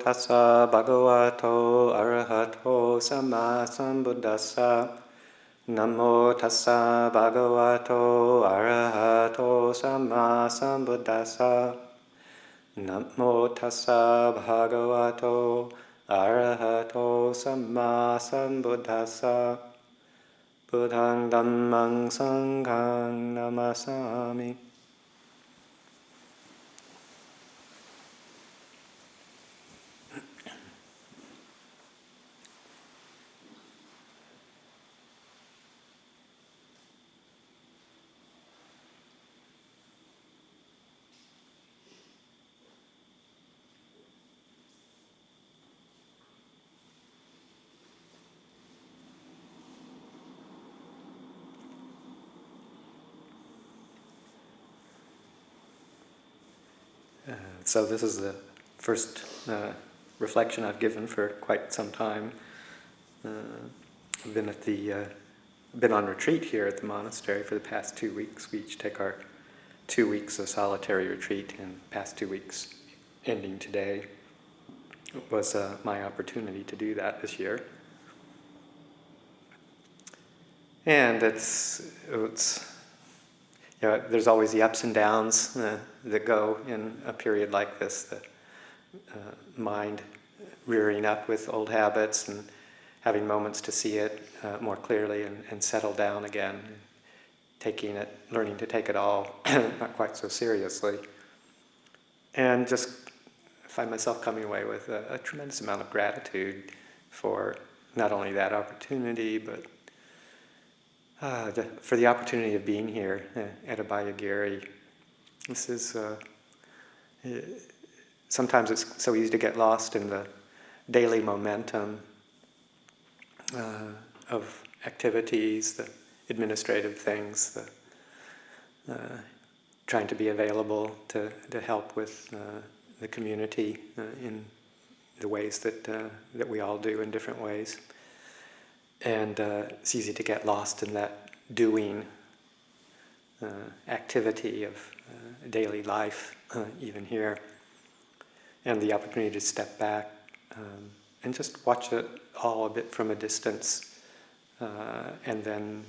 tassa bhagavato arahato samma sambuddhassa. Namo tassa bhagavato arahato samma sambuddhassa. Namo tassa bhagavato arahato samma sambuddhassa. Buddhang dhammang sanghang namasami. So this is the first reflection I've given for quite some time. I've been on retreat here at the monastery for the past 2 weeks. We each take our 2 weeks of solitary retreat, and past 2 weeks ending today was my opportunity to do that this year. And there's always the ups and downs that go in a period like this, the mind rearing up with old habits and having moments to see it more clearly and settle down again, learning to take it all not quite so seriously. And just find myself coming away with a tremendous amount of gratitude for not only that opportunity, but for the opportunity of being here at Abhayagiri. This is sometimes it's so easy to get lost in the daily momentum of activities, the administrative things, the trying to be available to help with the community in the ways that we all do in different ways. And it's easy to get lost in that doing activity of daily life, even here. And the opportunity to step back and just watch it all a bit from a distance, and then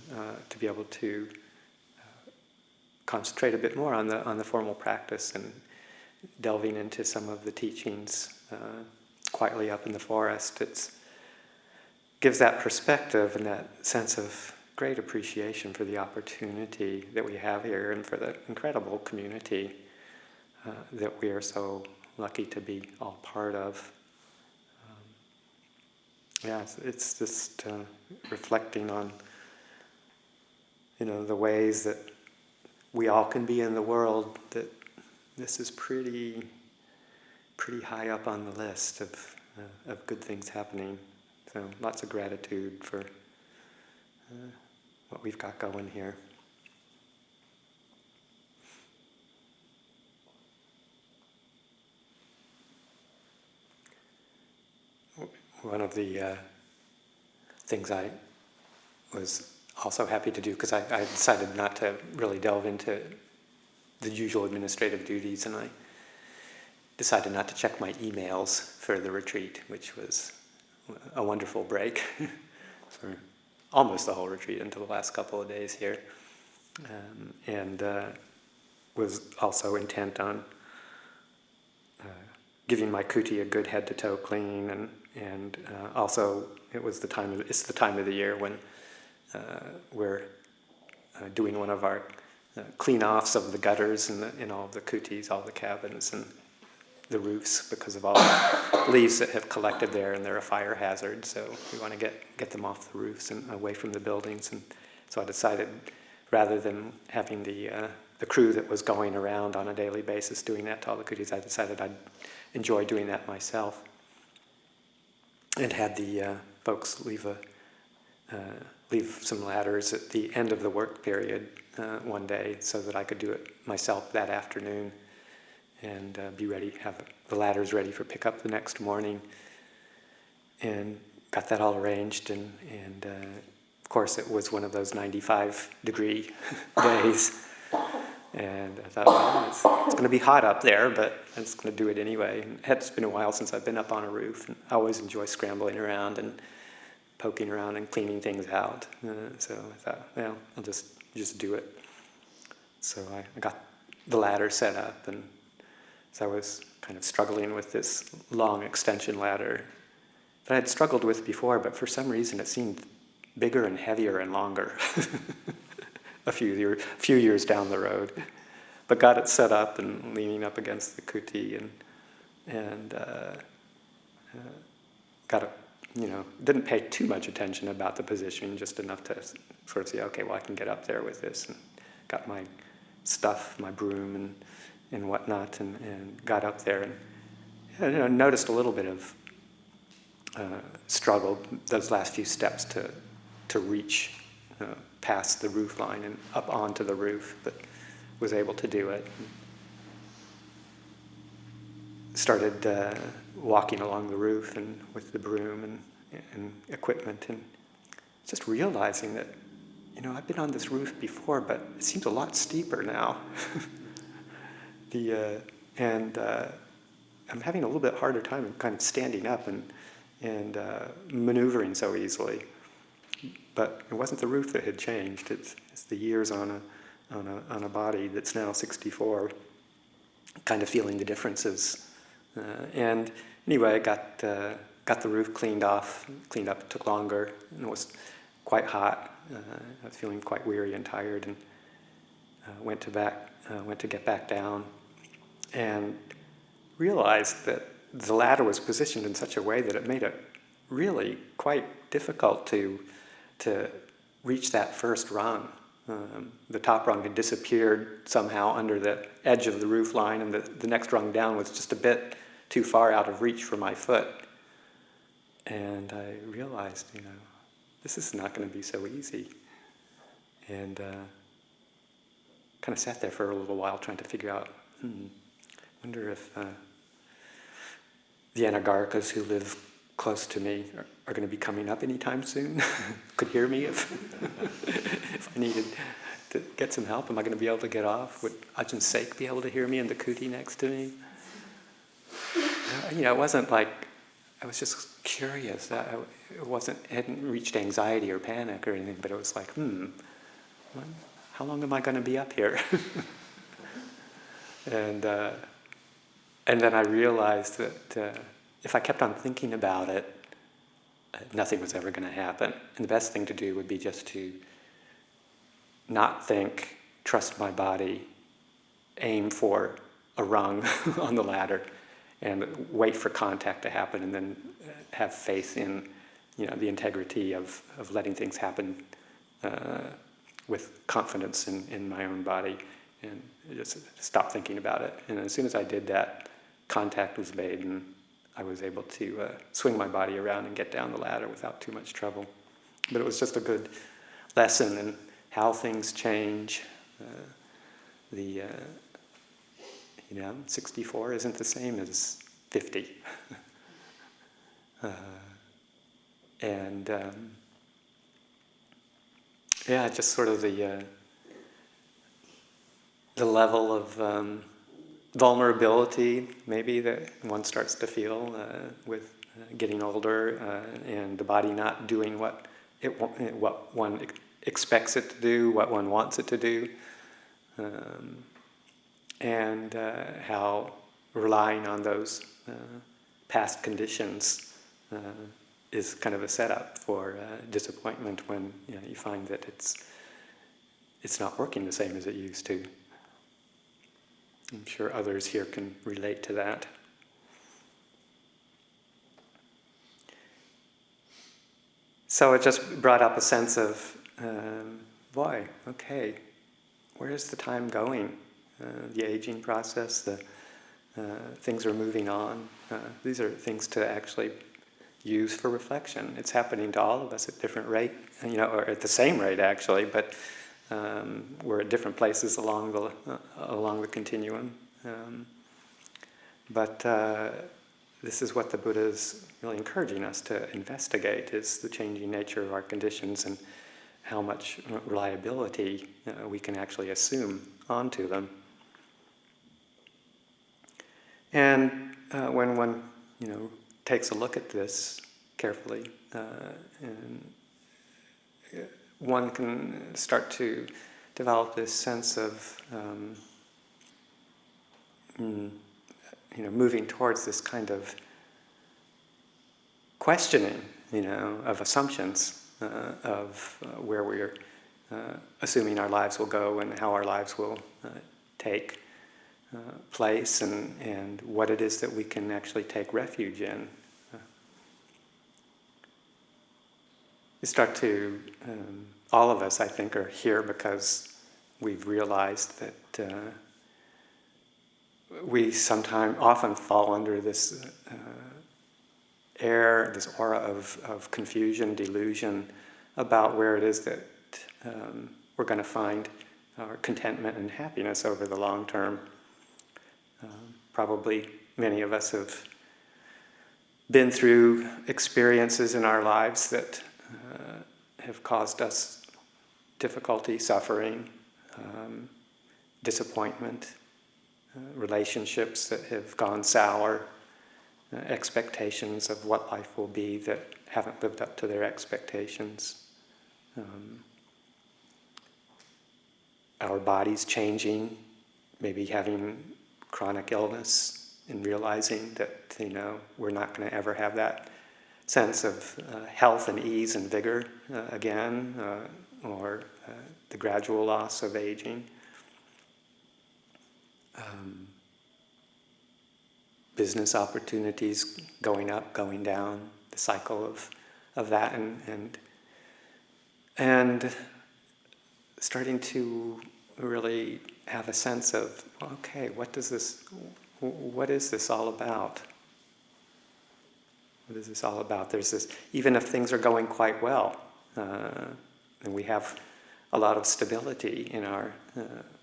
to be able to concentrate a bit more on the formal practice and delving into some of the teachings quietly up in the forest. It gives that perspective and that sense of great appreciation for the opportunity that we have here and for the incredible community that we are so lucky to be all part of. It's just reflecting on, the ways that we all can be in the world, that this is pretty high up on the list of good things happening. So lots of gratitude for what we've got going here. One of the things I was also happy to do, because I decided not to really delve into the usual administrative duties, and I decided not to check my emails for the retreat, which was a wonderful break for almost the whole retreat until the last couple of days here, and was also intent on giving my kuti a good head-to-toe clean, and also it's the time of the year when we're doing one of our clean-offs of the gutters in all of the kutis, all the cabins, and the roofs, because of all the leaves that have collected there, and they're a fire hazard, so we want to get them off the roofs and away from the buildings. And so I decided, rather than having the crew that was going around on a daily basis doing that to all the kutis, I decided I'd enjoy doing that myself, and had the folks leave some ladders at the end of the work period one day, so that I could do it myself that afternoon, and be ready, have the ladders ready for pickup the next morning, and got that all arranged. And of course, it was one of those 95-degree days And I thought, well, it's going to be hot up there, but I'm just going to do it anyway. And it's been a while since I've been up on a roof, and I always enjoy scrambling around and poking around and cleaning things out. So I thought, well, I'll just do it. So I got the ladder set up, and so I was kind of struggling with this long extension ladder that I'd struggled with before, but for some reason it seemed bigger and heavier and longer a few years down the road. But got it set up and leaning up against the kuti, and got it, didn't pay too much attention about the position, just enough to sort of say, okay, well, I can get up there with this, and got my stuff, my broom and whatnot, and got up there, and noticed a little bit of struggle those last few steps to reach past the roof line and up onto the roof, but was able to do it. Started walking along the roof and with the broom and equipment, and just realizing that, I've been on this roof before, but it seems a lot steeper now. I'm having a little bit harder time kind of standing up and maneuvering so easily. But it wasn't the roof that had changed. It's the years on a body that's now 64, kind of feeling the differences. And anyway, I got the roof cleaned up. It took longer, and it was quite hot. I was feeling quite weary and tired, and went to get back down, and realized that the ladder was positioned in such a way that it made it really quite difficult to reach that first rung. The top rung had disappeared somehow under the edge of the roof line, and the next rung down was just a bit too far out of reach for my foot. And I realized, this is not going to be so easy. And kind of sat there for a little while trying to figure out, wonder if the Anagarkas who live close to me are going to be coming up anytime soon. Could hear me if I needed to get some help. Am I going to be able to get off? Would Ajahn Sek be able to hear me in the kuti next to me? It wasn't like, I was just curious. It hadn't reached anxiety or panic or anything, but it was like, how long am I going to be up here? And then I realized that if I kept on thinking about it, nothing was ever going to happen. And the best thing to do would be just to not think, trust my body, aim for a rung on the ladder, and wait for contact to happen, and then have faith in, the integrity of letting things happen with confidence in my own body, and just stop thinking about it. And as soon as I did that, contact was made, and I was able to swing my body around and get down the ladder without too much trouble. But it was just a good lesson in how things change. 64 isn't the same as 50. Just sort of the level of vulnerability maybe that one starts to feel with getting older, and the body not doing what one expects it to do, what one wants it to do, and how relying on those past conditions is kind of a setup for disappointment when you find that it's not working the same as it used to. I'm sure others here can relate to that. So it just brought up a sense of, boy, okay, where is the time going? The aging process, things are moving on. These are things to actually use for reflection. It's happening to all of us at different rate, or at the same rate actually, but we're at different places along the continuum. But this is what the Buddha is really encouraging us to investigate, is the changing nature of our conditions and how much reliability we can actually assume onto them. And when one, takes a look at this carefully, and one can start to develop this sense of, moving towards this kind of questioning, of assumptions, of where we're assuming our lives will go and how our lives will take place, and what it is that we can actually take refuge in. You start to, all of us, I think, are here because we've realized that we often fall under this this aura of confusion, delusion about where it is that we're going to find our contentment and happiness over the long term. Probably many of us have been through experiences in our lives that have caused us difficulty, suffering, disappointment, relationships that have gone sour, expectations of what life will be that haven't lived up to their expectations. Our bodies changing, maybe having chronic illness and realizing that, we're not going to ever have that sense of health and ease and vigor again, or the gradual loss of aging. Business opportunities going up, going down, the cycle of that, and starting to really have a sense of, okay, what is this all about? What is this all about? There's this, even if things are going quite well, and we have a lot of stability in our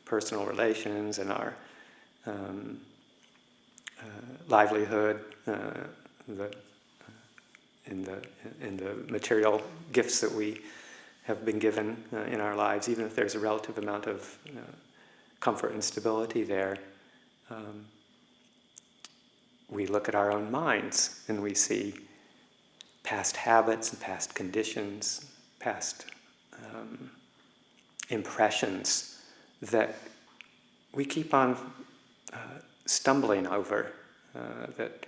personal relations and our livelihood, in the material gifts that we have been given in our lives, even if there's a relative amount of comfort and stability there, we look at our own minds and we see past habits and past conditions, past impressions that we keep on stumbling over, that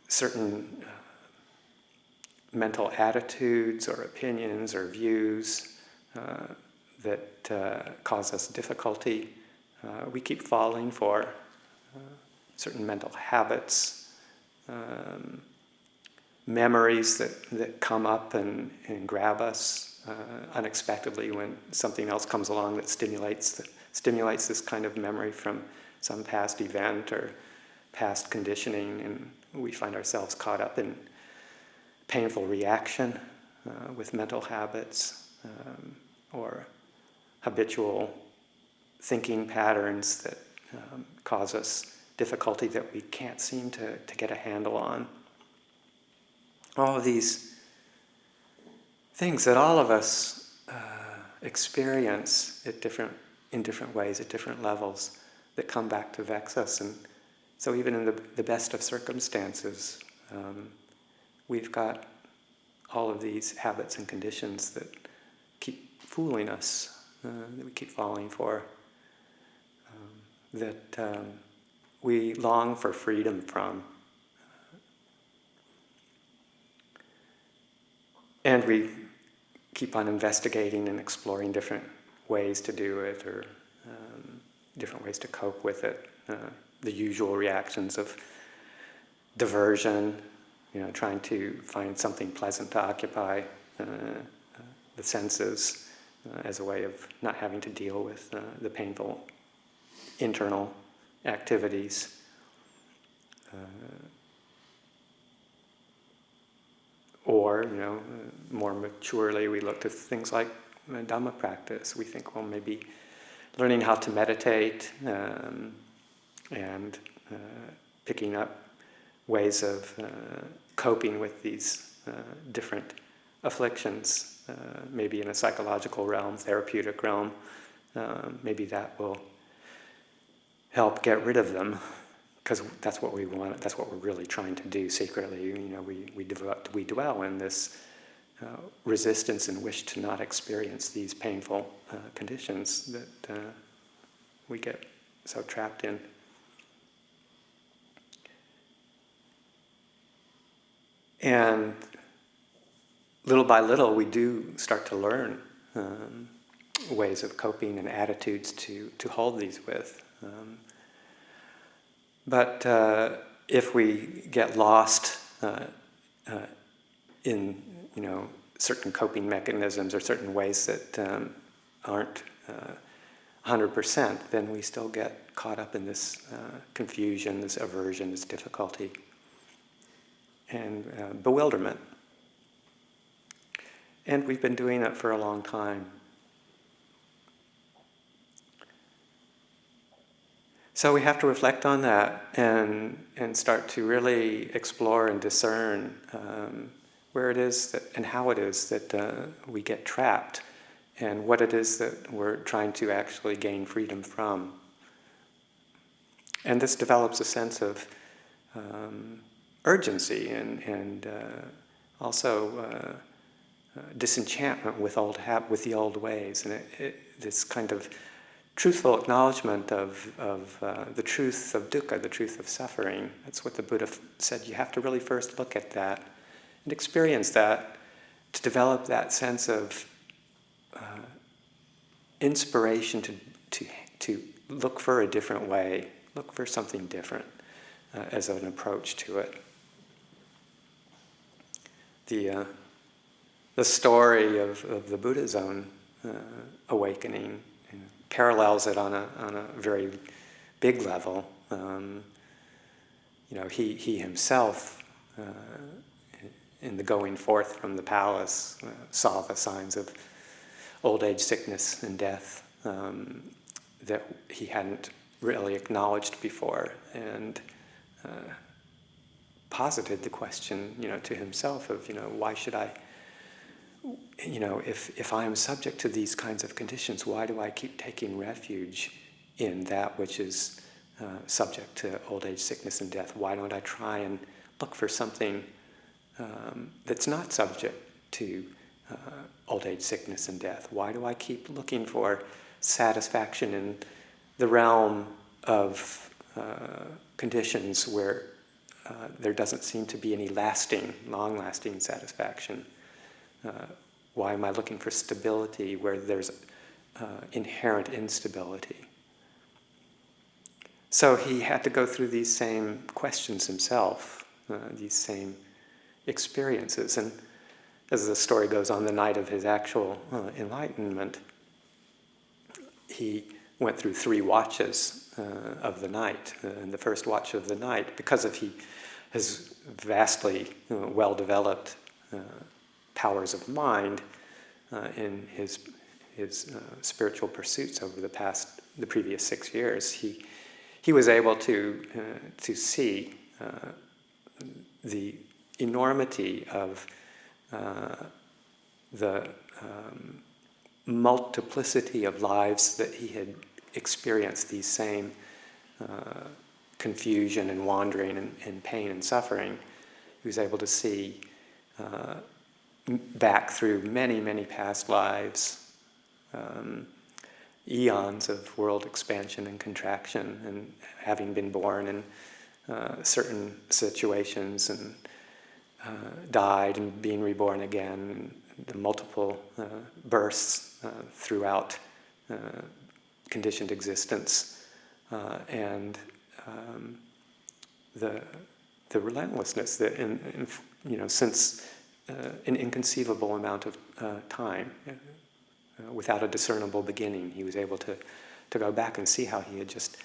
certain mental attitudes or opinions or views that cause us difficulty, we keep falling for. Certain mental habits, memories that come up and grab us unexpectedly when something else comes along that stimulates this kind of memory from some past event or past conditioning, and we find ourselves caught up in painful reaction with mental habits or habitual thinking patterns that cause us difficulty that we can't seem to get a handle on. All of these things that all of us experience in different ways, at different levels, that come back to vex us. And so even in the best of circumstances, we've got all of these habits and conditions that keep fooling us, that we keep falling for, that we long for freedom from. And we keep on investigating and exploring different ways to do it, or different ways to cope with it. The usual reactions of diversion, trying to find something pleasant to occupy the senses as a way of not having to deal with the painful internal activities. Or, more maturely, we look to things like Dhamma practice. We think, well, maybe learning how to meditate and picking up ways of coping with these different afflictions, maybe in a psychological realm, therapeutic realm, maybe that will help get rid of them, because that's what we want. That's what we're really trying to do secretly. We dwell in this resistance and wish to not experience these painful conditions that we get so trapped in. And little by little, we do start to learn ways of coping and attitudes to hold these with. But if we get lost in, certain coping mechanisms or certain ways that aren't 100%, then we still get caught up in this confusion, this aversion, this difficulty, and bewilderment. And we've been doing it for a long time. So we have to reflect on that and start to really explore and discern where it is that, and how it is that we get trapped, and what it is that we're trying to actually gain freedom from. And this develops a sense of urgency and also disenchantment with the old ways, and this kind of truthful acknowledgement of the truth of dukkha, the truth of suffering. That's what the Buddha said. You have to really first look at that and experience that to develop that sense of inspiration to look for a different way, look for something different as an approach to it. The story of the Buddha's own awakening parallels it on a very big level. He himself, in the going forth from the palace, saw the signs of old age, sickness, and death that he hadn't really acknowledged before, and posited the question, to himself of, why should I? If I am subject to these kinds of conditions, why do I keep taking refuge in that which is subject to old age, sickness, and death? Why don't I try and look for something that's not subject to old age, sickness, and death? Why do I keep looking for satisfaction in the realm of conditions where there doesn't seem to be any long-lasting satisfaction? Why am I looking for stability where there's inherent instability? So he had to go through these same questions himself, these same experiences. And as the story goes on, the night of his actual enlightenment, he went through 3 watches of the night. In the first watch of the night, because of his vastly well-developed powers of mind in his spiritual pursuits over the previous 6 years, he was able to see the enormity of the multiplicity of lives that he had experienced, these same confusion and wandering and pain and suffering. He was able to see back through many, many past lives, eons of world expansion and contraction, and having been born in certain situations and died and being reborn again, the multiple births throughout conditioned existence, and the relentlessness that since an inconceivable amount of time, without a discernible beginning, he was able to go back and see how he had just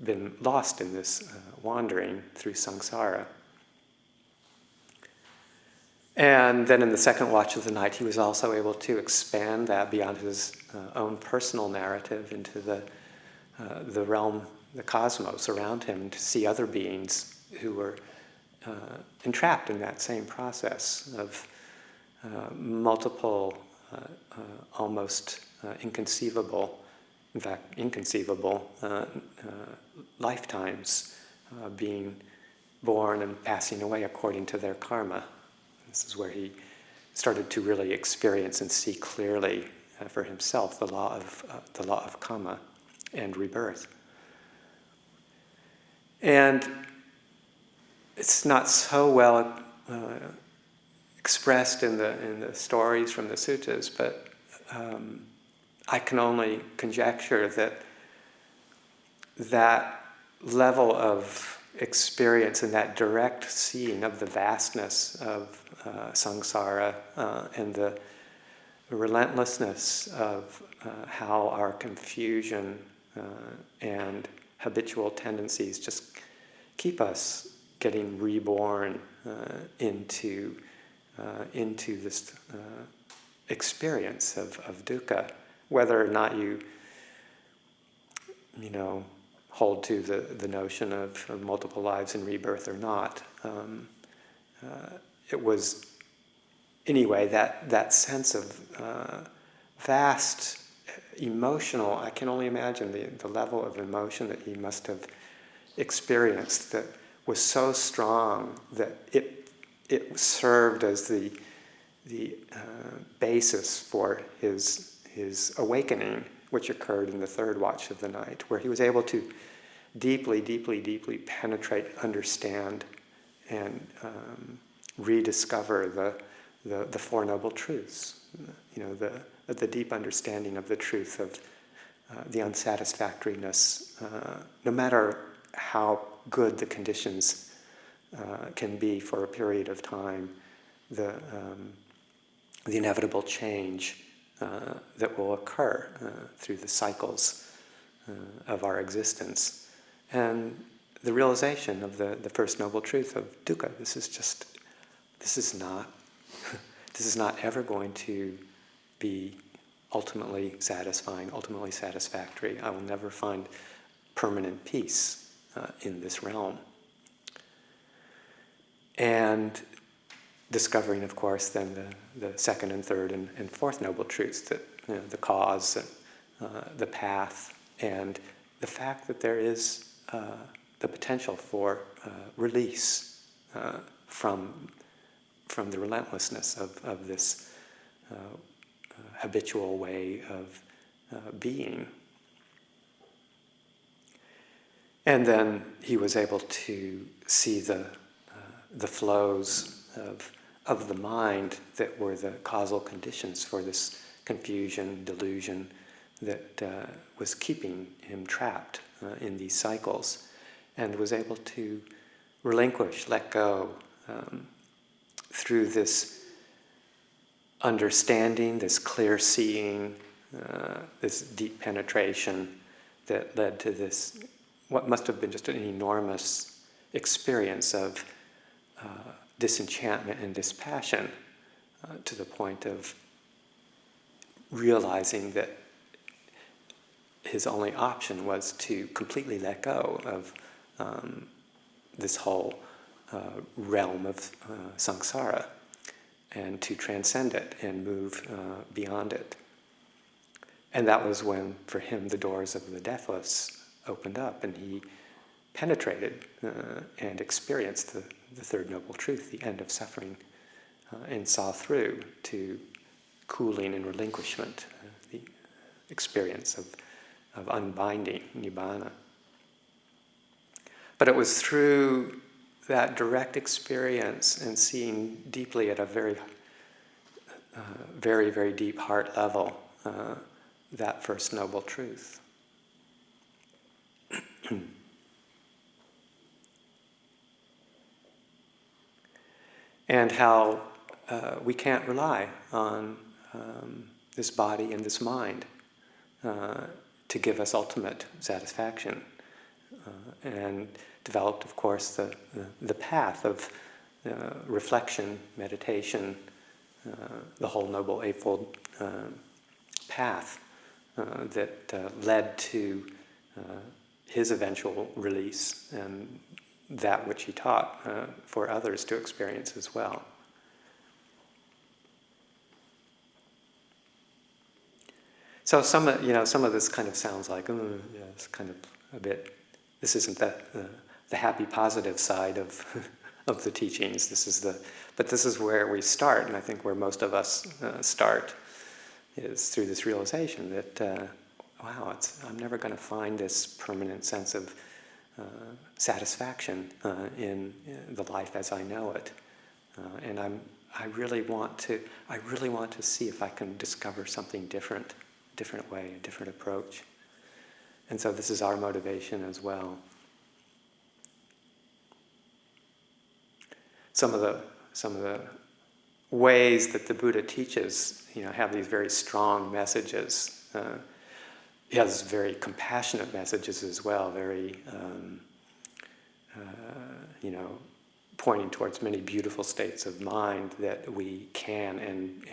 been lost in this wandering through samsara. And then in the second watch of the night, he was also able to expand that beyond his own personal narrative into the realm, the cosmos around him, to see other beings who were entrapped in that same process of multiple, almost inconceivable in fact, inconceivable lifetimes being born and passing away according to their karma. This is where he started to really experience and see clearly for himself the law of karma and rebirth. And it's not so well expressed in the stories from the suttas, but I can only conjecture that level of experience and that direct seeing of the vastness of samsara and the relentlessness of how our confusion and habitual tendencies just keep us getting reborn into this experience of dukkha, whether or not you hold to the notion of multiple lives and rebirth or not. It was, anyway, that sense of vast emotional, I can only imagine the level of emotion that he must have experienced that was so strong that it served as the basis for his awakening, which occurred in the third watch of the night, where he was able to deeply, deeply, deeply penetrate, understand, and rediscover the Four Noble Truths. The deep understanding of the truth of the unsatisfactoriness, no matter how good the conditions can be for a period of time, the inevitable change that will occur through the cycles of our existence, and the realization of the first noble truth of dukkha. This is not ever going to be ultimately satisfying, ultimately satisfactory. I will never find permanent peace in this realm. And discovering, of course, then the second and third and fourth noble truths, that the cause, the path, and the fact that there is the potential for release from the relentlessness of this habitual way of being. And then he was able to see the flows of the mind that were the causal conditions for this confusion, delusion that was keeping him trapped in these cycles, and was able to relinquish, let go, through this understanding, this clear seeing, this deep penetration that led to this, what must have been just an enormous experience of disenchantment and dispassion, to the point of realizing that his only option was to completely let go of this whole realm of samsara, and to transcend it and move beyond it. And that was when, for him, the doors of the deathless opened up, and he penetrated and experienced the third noble truth, the end of suffering, and saw through to cooling and relinquishment, the experience of unbinding, nibbana. But it was through that direct experience and seeing deeply at a very, very deep heart level that first noble truth. And how we can't rely on this body and this mind to give us ultimate satisfaction. And developed, of course, the path of reflection, meditation, the whole Noble Eightfold path that led to his eventual release, and that which he taught for others to experience as well. So some of this kind of sounds like, yeah, it's kind of a bit. This isn't the happy, positive side of of the teachings. But this is where we start, and I think where most of us start is through this realization that, wow, I'm never going to find this permanent sense of satisfaction in the life as I know it, and I really want to see if I can discover something different way, a different approach. And so this is our motivation as well. Some of the ways that the Buddha teaches, have these very strong messages. He has very compassionate messages as well, very, pointing towards many beautiful states of mind that we can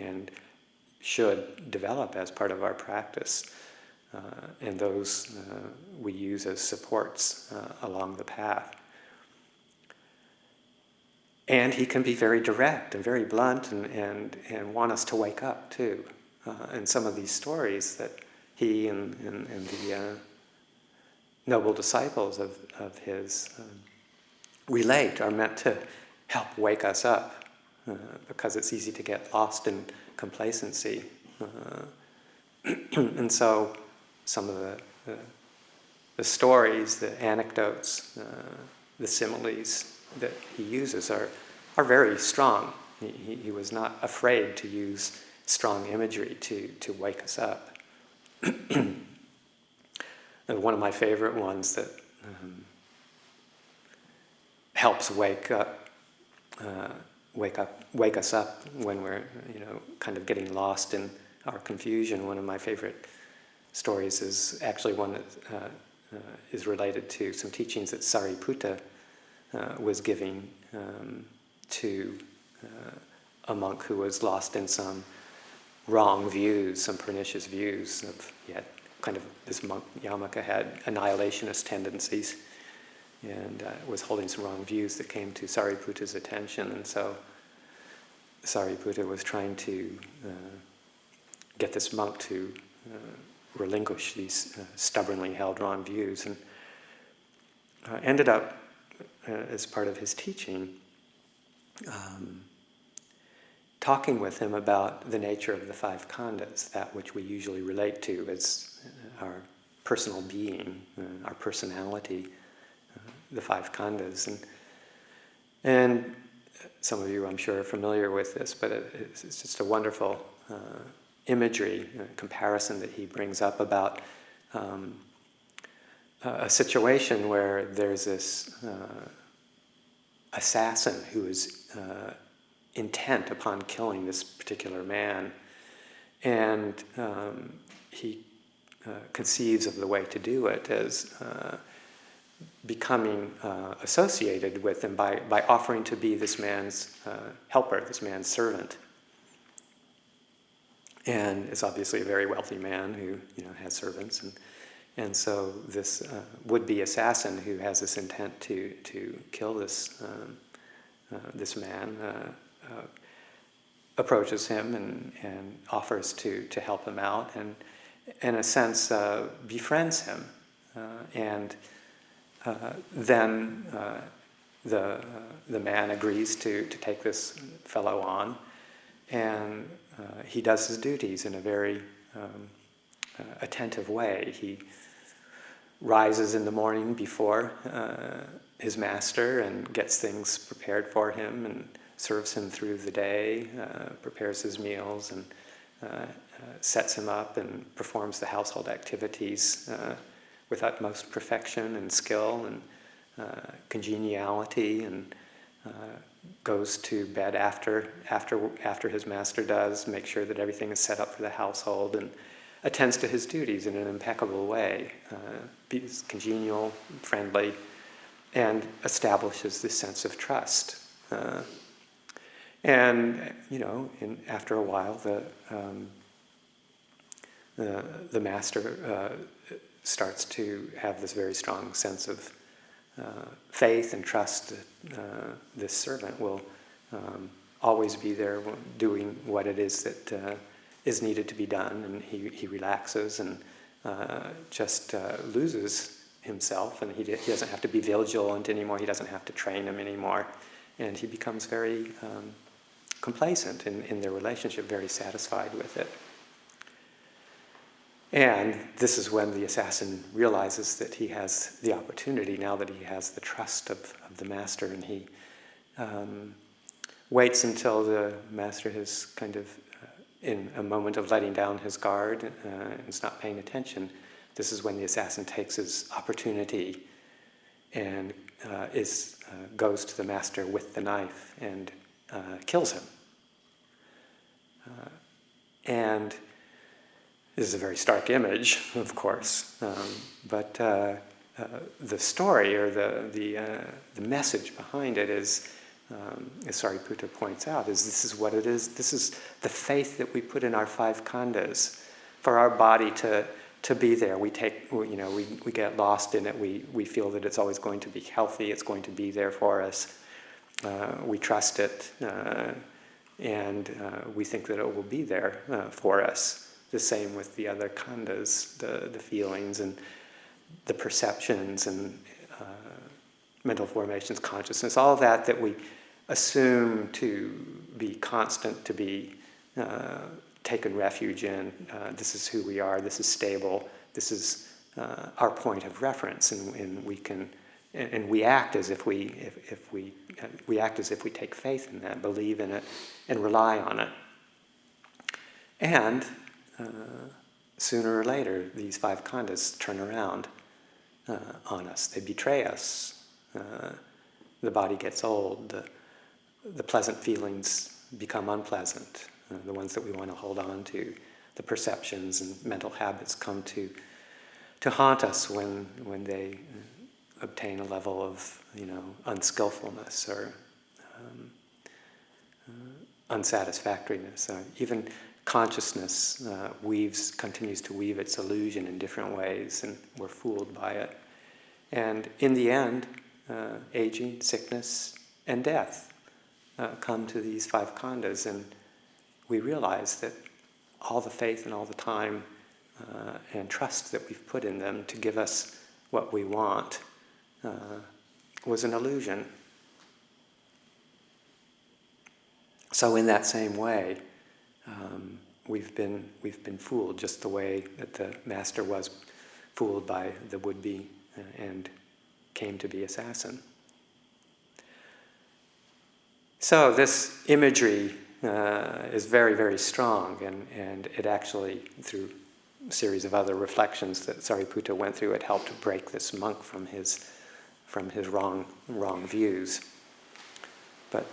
and should develop as part of our practice. And those we use as supports along the path. And he can be very direct and very blunt and want us to wake up too. And some of these stories that he and the noble disciples of his relate are meant to help wake us up, because it's easy to get lost in complacency. And so some of the stories, the anecdotes, the similes that he uses are very strong. He was not afraid to use strong imagery to wake us up. And one of my favorite ones that helps wake us up when we're kind of getting lost in our confusion. One of my favorite stories is actually one that is related to some teachings that Sariputta was giving to a monk who was lost in some wrong views, some pernicious views of, this monk Yamaka had annihilationist tendencies and was holding some wrong views that came to Sariputta's attention. And so Sariputta was trying to get this monk to relinquish these stubbornly held wrong views, and ended up, as part of his teaching, talking with him about the nature of the five khandhas, that which we usually relate to as our personal being, our personality, the five khandhas. And some of you, I'm sure, are familiar with this, but it's just a wonderful imagery, comparison that he brings up about a situation where there's this assassin who is intent upon killing this particular man, and he conceives of the way to do it as becoming associated with him by offering to be this man's helper, this man's servant. And it's obviously a very wealthy man who has servants, and so this would-be assassin who has this intent to kill this man approaches him and offers to help him out, and in a sense befriends him, and then the man agrees to take this fellow on, and he does his duties in a very attentive way. He rises in the morning before his master and gets things prepared for him and serves him through the day, prepares his meals, and sets him up and performs the household activities with utmost perfection and skill and congeniality, and goes to bed after his master does, make sure that everything is set up for the household, and attends to his duties in an impeccable way, is congenial, friendly, and establishes this sense of trust. And after a while, the master starts to have this very strong sense of faith and trust that this servant will always be there doing what it is that is needed to be done, and he relaxes and just loses himself, and he doesn't have to be vigilant anymore, he doesn't have to train him anymore, and he becomes very complacent in their relationship, very satisfied with it. And this is when the assassin realizes that he has the opportunity, now that he has the trust of the master, and he waits until the master has kind of, in a moment of letting down his guard, and is not paying attention. This is when the assassin takes his opportunity and goes to the master with the knife and kills him. And this is a very stark image, of course, but the story or the message behind it is, as Sariputta points out, is this is what it is. This is the faith that we put in our 5 khandhas for our body to be there. We get lost in it. We feel that it's always going to be healthy. It's going to be there for us. We trust it, and we think that it will be there for us. The same with the other khandhas, the feelings and the perceptions and mental formations, consciousness, all that we assume to be constant, to be taken refuge in. This is who we are, this is stable, this is our point of reference, and we can, and we act as if we act as if we take faith in that, believe in it, and rely on it. And sooner or later, these 5 khandhas turn around on us. They betray us. The body gets old. The pleasant feelings become unpleasant. The ones that we want to hold on to. The perceptions and mental habits come to haunt us when they obtain a level of unskillfulness or unsatisfactoriness. Even consciousness continues to weave its illusion in different ways, and we're fooled by it. And in the end, aging, sickness, and death come to these 5 khandhas, and we realize that all the faith and all the time and trust that we've put in them to give us what we want was an illusion. So in that same way, we've been fooled, just the way that the master was fooled by the would-be and came to be assassin. So this imagery is very, very strong, and it actually, through a series of other reflections that Sariputta went through, it helped break this monk from his wrong views. But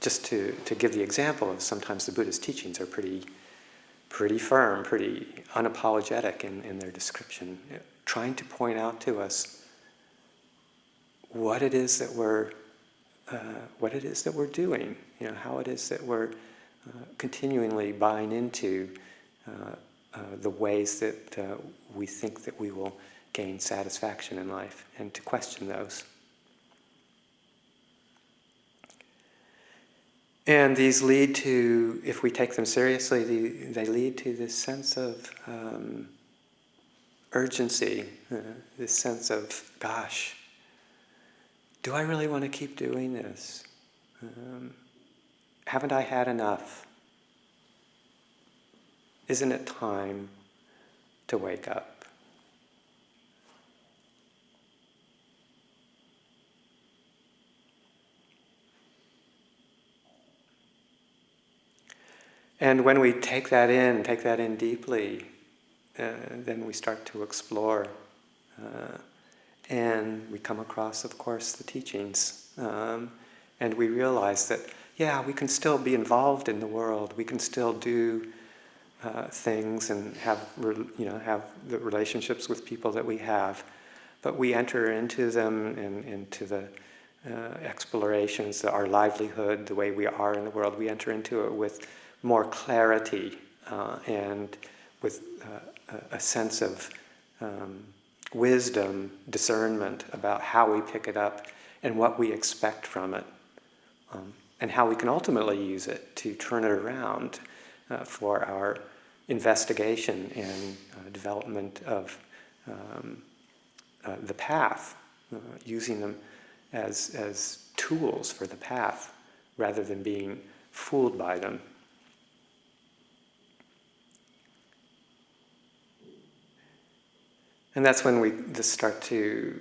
just to give the example of, sometimes the Buddha's teachings are pretty firm, pretty unapologetic in their description, trying to point out to us what it is that we're doing, how it is that we're continually buying into the ways that we think that we will gain satisfaction in life, and to question those. And these lead to, if we take them seriously, they lead to this sense of urgency, this sense of, gosh, do I really want to keep doing this? Haven't I had enough? Isn't it time to wake up? And when we take that in deeply, then we start to explore. And we come across, of course, the teachings. And we realize that, we can still be involved in the world. We can still do things and have the relationships with people that we have. But we enter into them and into the explorations, our livelihood, the way we are in the world. We enter into it with more clarity and with a sense of wisdom, discernment about how we pick it up and what we expect from it, and how we can ultimately use it to turn it around for our investigation and development of the path, using them as tools for the path rather than being fooled by them. And that's when we just start to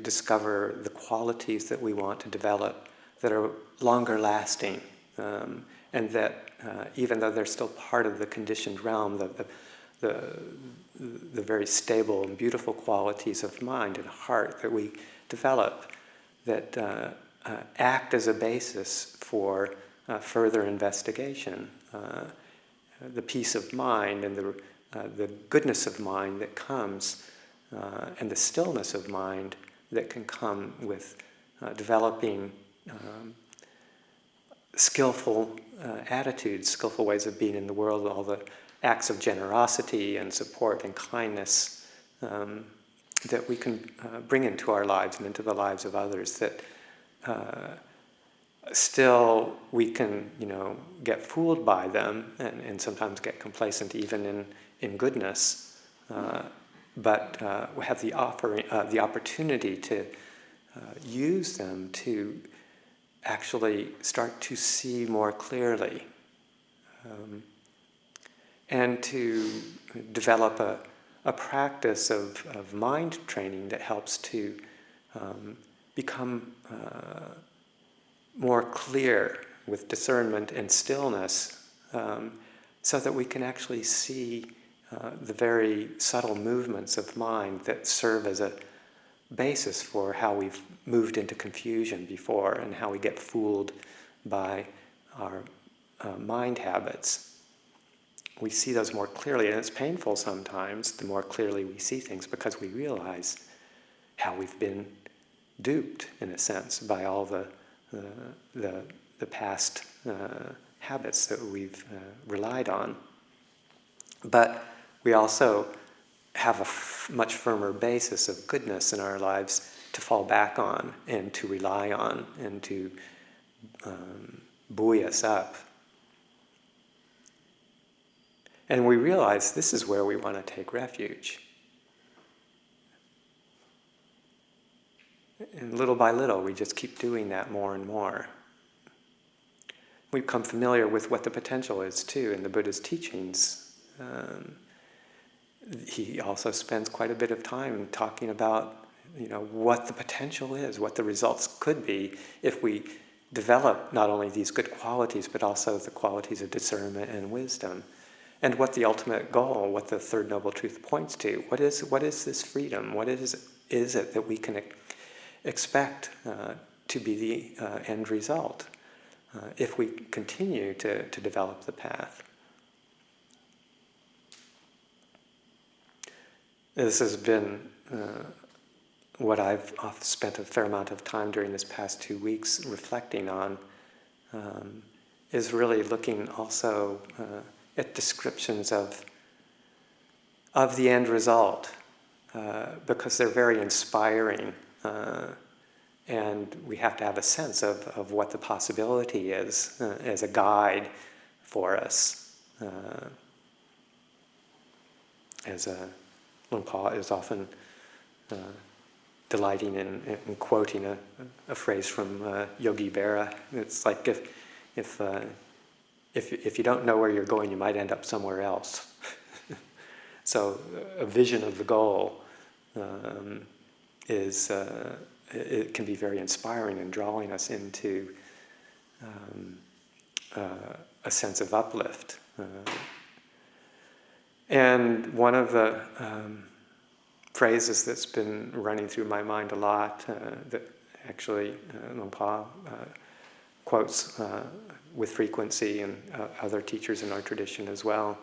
discover the qualities that we want to develop that are longer lasting, and that even though they're still part of the conditioned realm, the very stable and beautiful qualities of mind and heart that we develop, that act as a basis for further investigation. The peace of mind and the goodness of mind that comes, and the stillness of mind that can come with developing skillful attitudes, skillful ways of being in the world, all the acts of generosity and support and kindness that we can bring into our lives and into the lives of others, that still we can, get fooled by them and sometimes get complacent even in goodness, but we have the opportunity to use them to actually start to see more clearly, and to develop a practice of mind training that helps to become more clear with discernment and stillness, so that we can actually see the very subtle movements of mind that serve as a basis for how we've moved into confusion before and how we get fooled by our mind habits. We see those more clearly, and it's painful sometimes the more clearly we see things, because we realize how we've been duped, in a sense, by all the past habits that we've relied on. But we also have a much firmer basis of goodness in our lives to fall back on and to rely on and to buoy us up. And we realize this is where we want to take refuge. And little by little, we just keep doing that more and more. We become familiar with what the potential is, too, in the Buddha's teachings. He also spends quite a bit of time talking about, what the potential is, what the results could be if we develop not only these good qualities, but also the qualities of discernment and wisdom. And what the ultimate goal, what the Third Noble Truth points to. What is this freedom? What is it that we can expect to be the end result if we continue to develop the path? This has been what I've spent a fair amount of time during this past 2 weeks reflecting on, is really looking also at descriptions of the end result, because they're very inspiring, and we have to have a sense of what the possibility is as a guide for us, as a Lumpur is often delighting in quoting a phrase from Yogi Berra. It's like if you don't know where you're going, you might end up somewhere else. So a vision of the goal it can be very inspiring in drawing us into a sense of uplift. And one of the phrases that's been running through my mind a lot, that actually Lumpur quotes with frequency, and other teachers in our tradition as well,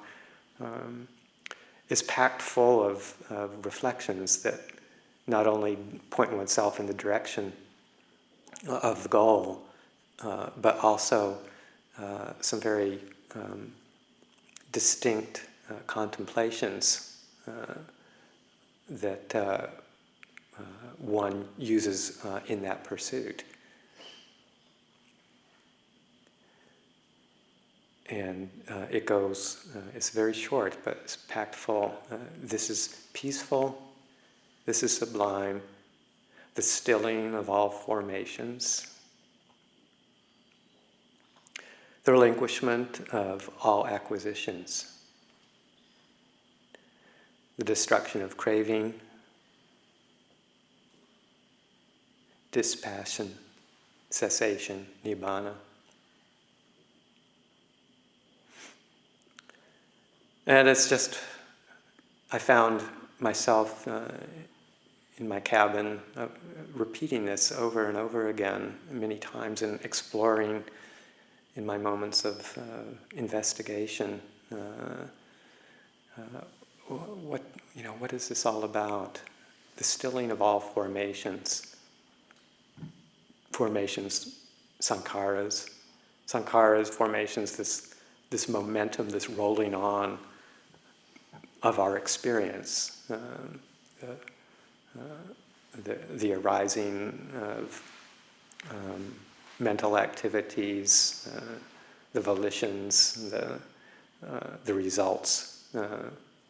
is packed full of reflections that not only point oneself in the direction of the goal, but also some very distinct contemplations that one uses in that pursuit. And it goes, it's very short, but it's packed full. This is peaceful, this is sublime, the stilling of all formations, the relinquishment of all acquisitions, the destruction of craving, dispassion, cessation, nibbana. And it's just, I found myself in my cabin repeating this over and over again many times and exploring in my moments of investigation what is this all about? The stilling of all formations. Formations, sankharas. Sankharas, formations, this momentum, this rolling on of our experience, the arising of mental activities, the volitions, the results,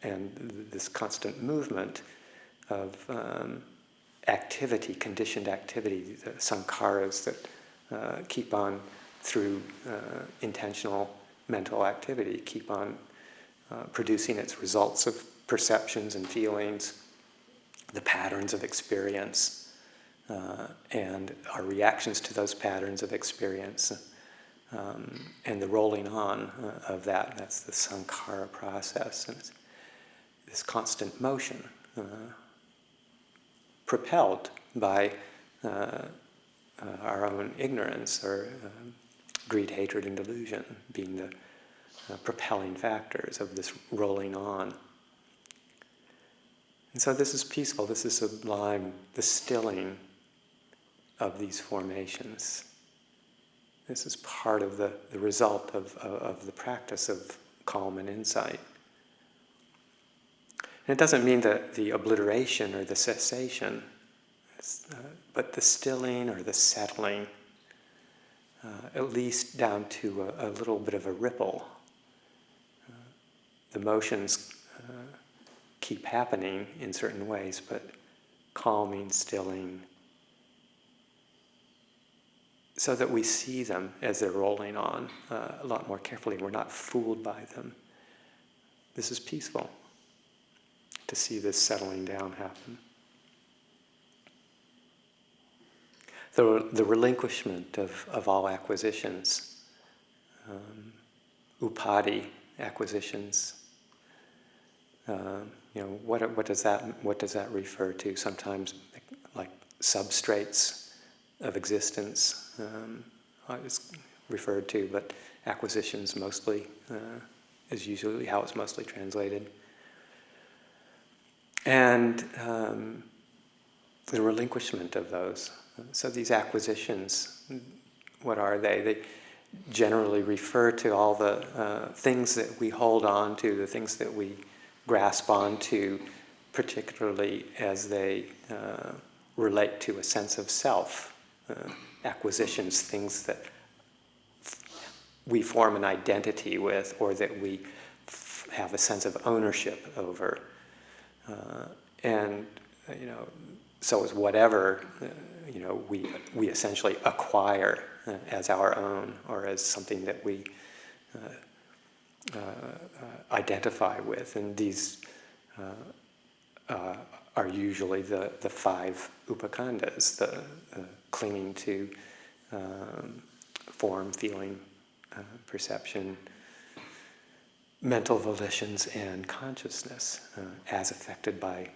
and this constant movement of activity, conditioned activity, the sankharas that keep on through intentional mental activity, keep on producing its results of perceptions and feelings, the patterns of experience, and our reactions to those patterns of experience, and the rolling on of that. That's the sankhara process. And it's this constant motion, propelled by our own ignorance or greed, hatred, and delusion being the propelling factors of this rolling on. And so this is peaceful, this is sublime, the stilling of these formations. This is part of the result of the practice of calm and insight. And it doesn't mean the obliteration or the cessation, but the stilling or the settling, at least down to a little bit of a ripple. The motions keep happening in certain ways, but calming, stilling, so that we see them as they're rolling on a lot more carefully. We're not fooled by them. This is peaceful, to see this settling down happen. The relinquishment of all acquisitions, upadi, acquisitions. What does that refer to? Sometimes like substrates of existence is referred to, but acquisitions mostly is usually how it's mostly translated. And the relinquishment of those. So these acquisitions, what are they? They generally refer to all the things that we hold on to, the things that we grasp onto, particularly as they relate to a sense of self. Acquisitions, things that we form an identity with, or that we have a sense of ownership over. So is whatever we essentially acquire as our own, or as something that we identify with. And these are usually the 5 upakhandhas, the clinging to form, feeling, perception, mental volitions, and consciousness as affected by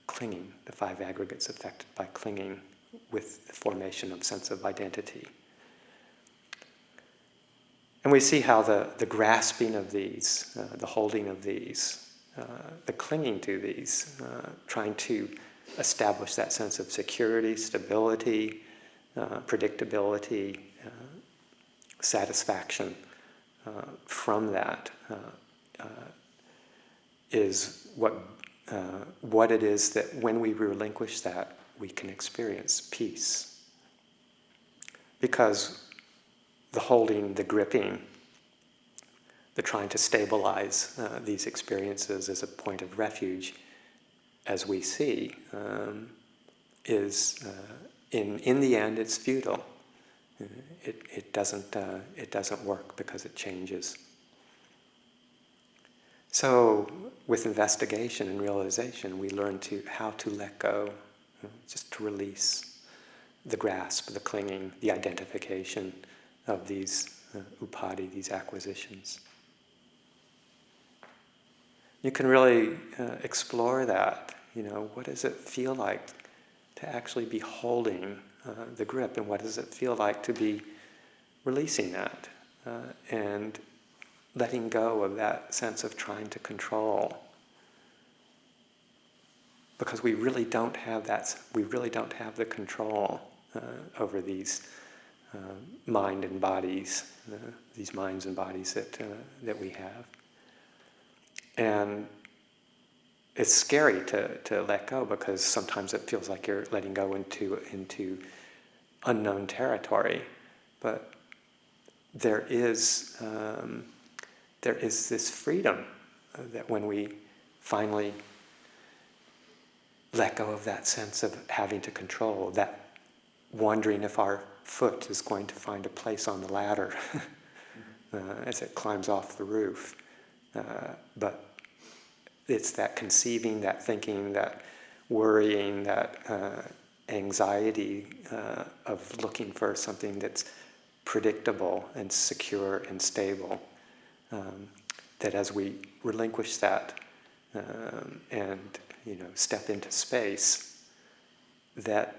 clinging, the 5 aggregates affected by clinging with the formation of sense of identity. And we see how the grasping of these, the holding of these, the clinging to these, trying to establish that sense of security, stability, predictability, satisfaction from that is what it is that when we relinquish that, we can experience peace. Because the holding, the gripping, the trying to stabilize these experiences as a point of refuge, as we see, is in the end it's futile. It doesn't work because it changes. So with investigation and realization, we learn how to let go, just to release the grasp, the clinging, the identification of these upadhi, these acquisitions. You can really explore that. What does it feel like to actually be holding the grip, and what does it feel like to be releasing that and letting go of that sense of trying to control? Because we really don't have that. We really don't have the control over these mind and bodies, these minds and bodies that we have. And it's scary to let go, because sometimes it feels like you're letting go into unknown territory. But there is this freedom that when we finally let go of that sense of having to control, that wondering if our foot is going to find a place on the ladder as it climbs off the roof. But it's that conceiving, that thinking, that worrying, that anxiety of looking for something that's predictable and secure and stable, that as we relinquish that and step into space, that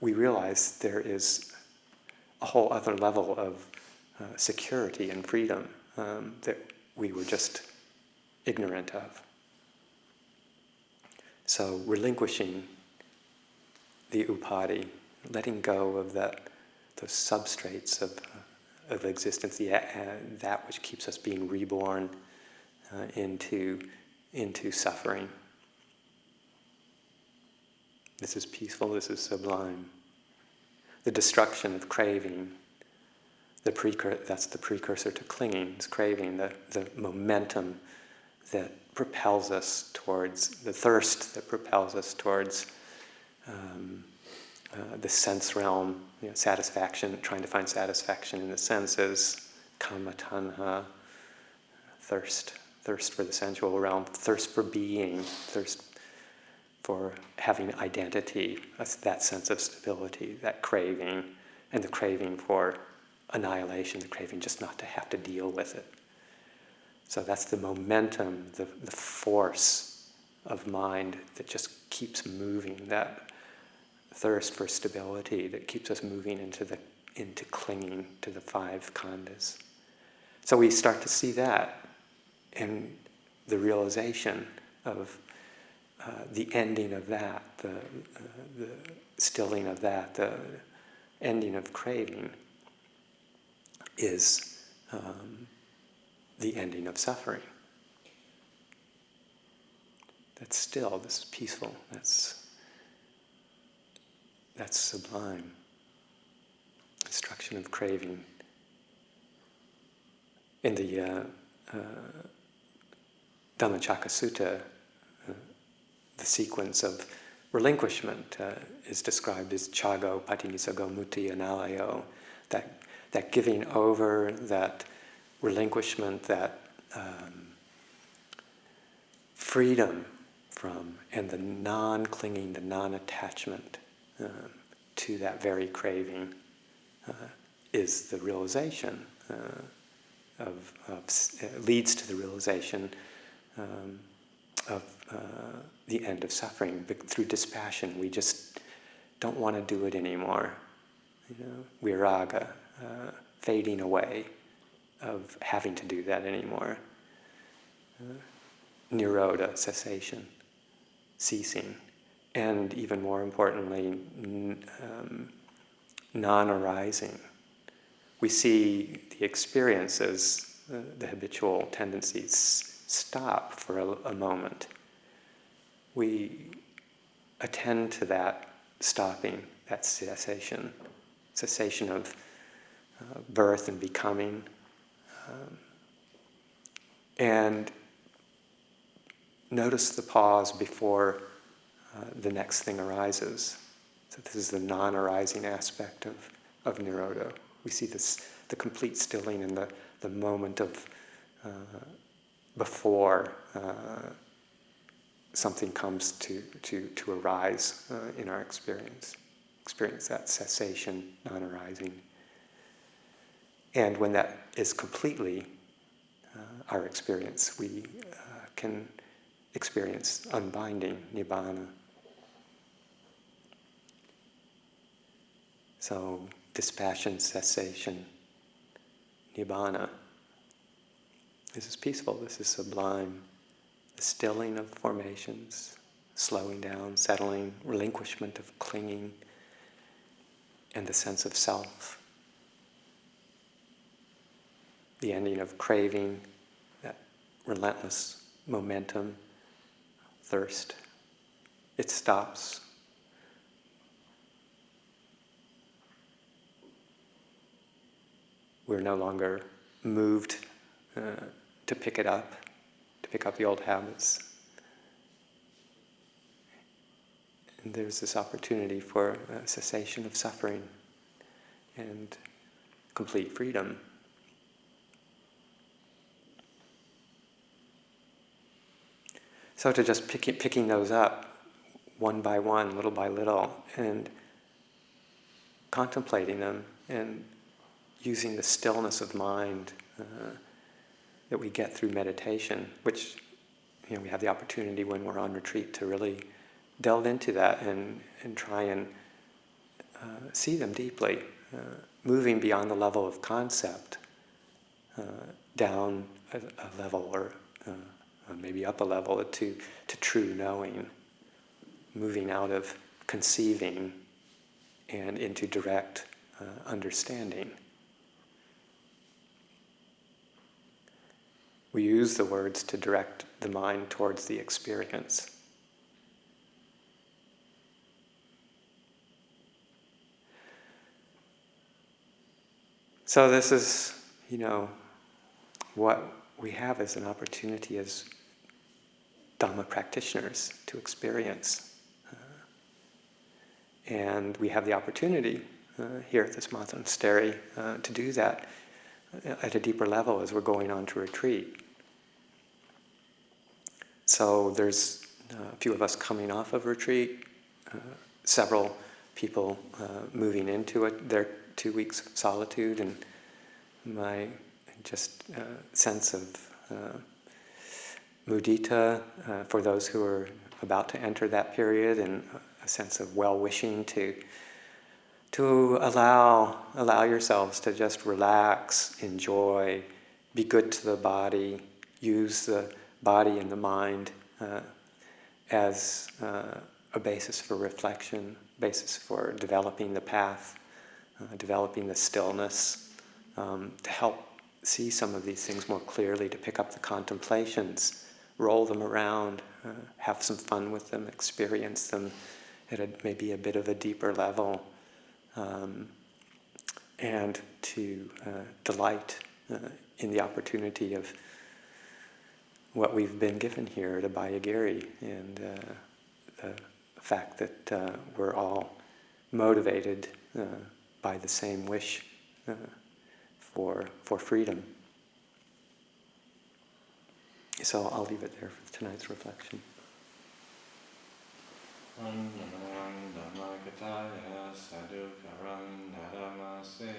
we realize there is a whole other level of security and freedom that we were just ignorant of. So relinquishing the upadhi, letting go of those substrates of existence, that which keeps us being reborn into suffering. This is peaceful, this is sublime. The destruction of craving, that's the precursor to clinging, is craving, the momentum that propels us towards, the thirst that propels us towards the sense realm, satisfaction, trying to find satisfaction in the senses, kama tanha, thirst for the sensual realm, thirst for being, thirst for having identity, that sense of stability, that craving, and the craving for annihilation, the craving just not to have to deal with it. So that's the momentum, the force of mind that just keeps moving, that thirst for stability that keeps us moving into clinging to the 5 khandhas. So we start to see that in the realization of the ending of that, the stilling of that, the ending of craving is the ending of suffering. That's still, this is peaceful, that's sublime. Destruction of craving. In the Dhammacakka Sutta, the sequence of relinquishment is described as chago, patinisago, muti, analayo, that giving over, that relinquishment, that freedom from, and the non-clinging, the non-attachment to that very craving is the realization leads to the realization of the end of suffering. But through dispassion, we just don't want to do it anymore. Viraga, fading away of having to do that anymore. Nirodha, cessation, ceasing. And even more importantly, non-arising. We see the experiences, the habitual tendencies, stop for a moment. We attend to that stopping, that cessation of birth and becoming, And notice the pause before the next thing arises. So this is the non-arising aspect of Nirodha. We see this, the complete stilling in the moment of before something comes to arise in our experience. Experience that cessation, non-arising. And when that is completely our experience, we can experience unbinding, nibbana. So, dispassion, cessation, nibbana. This is peaceful, this is sublime. The stilling of formations, slowing down, settling, relinquishment of clinging, and the sense of self. The ending of craving, that relentless momentum, thirst. It stops. We're no longer moved to pick it up, to pick up the old habits. And there's this opportunity for cessation of suffering and complete freedom. So to just picking those up one by one, little by little, and contemplating them and using the stillness of mind that we get through meditation, which we have the opportunity when we're on retreat to really delve into that and try and see them deeply, moving beyond the level of concept, down a level or maybe up a level to true knowing, moving out of conceiving and into direct understanding. We use the words to direct the mind towards the experience. So this is, what we have as an opportunity as Dhamma practitioners to experience. And we have the opportunity here at this monastery to do that at a deeper level as we're going on to retreat. So there's a few of us coming off of retreat, several people moving into it, their 2 weeks of solitude, and my just sense of mudita for those who are about to enter that period, and a sense of well-wishing to allow yourselves to just relax, enjoy, be good to the body, use the body and the mind as a basis for reflection, basis for developing the path, developing the stillness, to help see some of these things more clearly, to pick up the contemplations, roll them around, have some fun with them, experience them at maybe a bit of a deeper level, and to delight in the opportunity of what we've been given here at Abhayagiri, and the fact that we're all motivated by the same wish for freedom. So I'll leave it there for tonight's reflection. Om Namah Dhammakataya Sadhu Karan Dharamase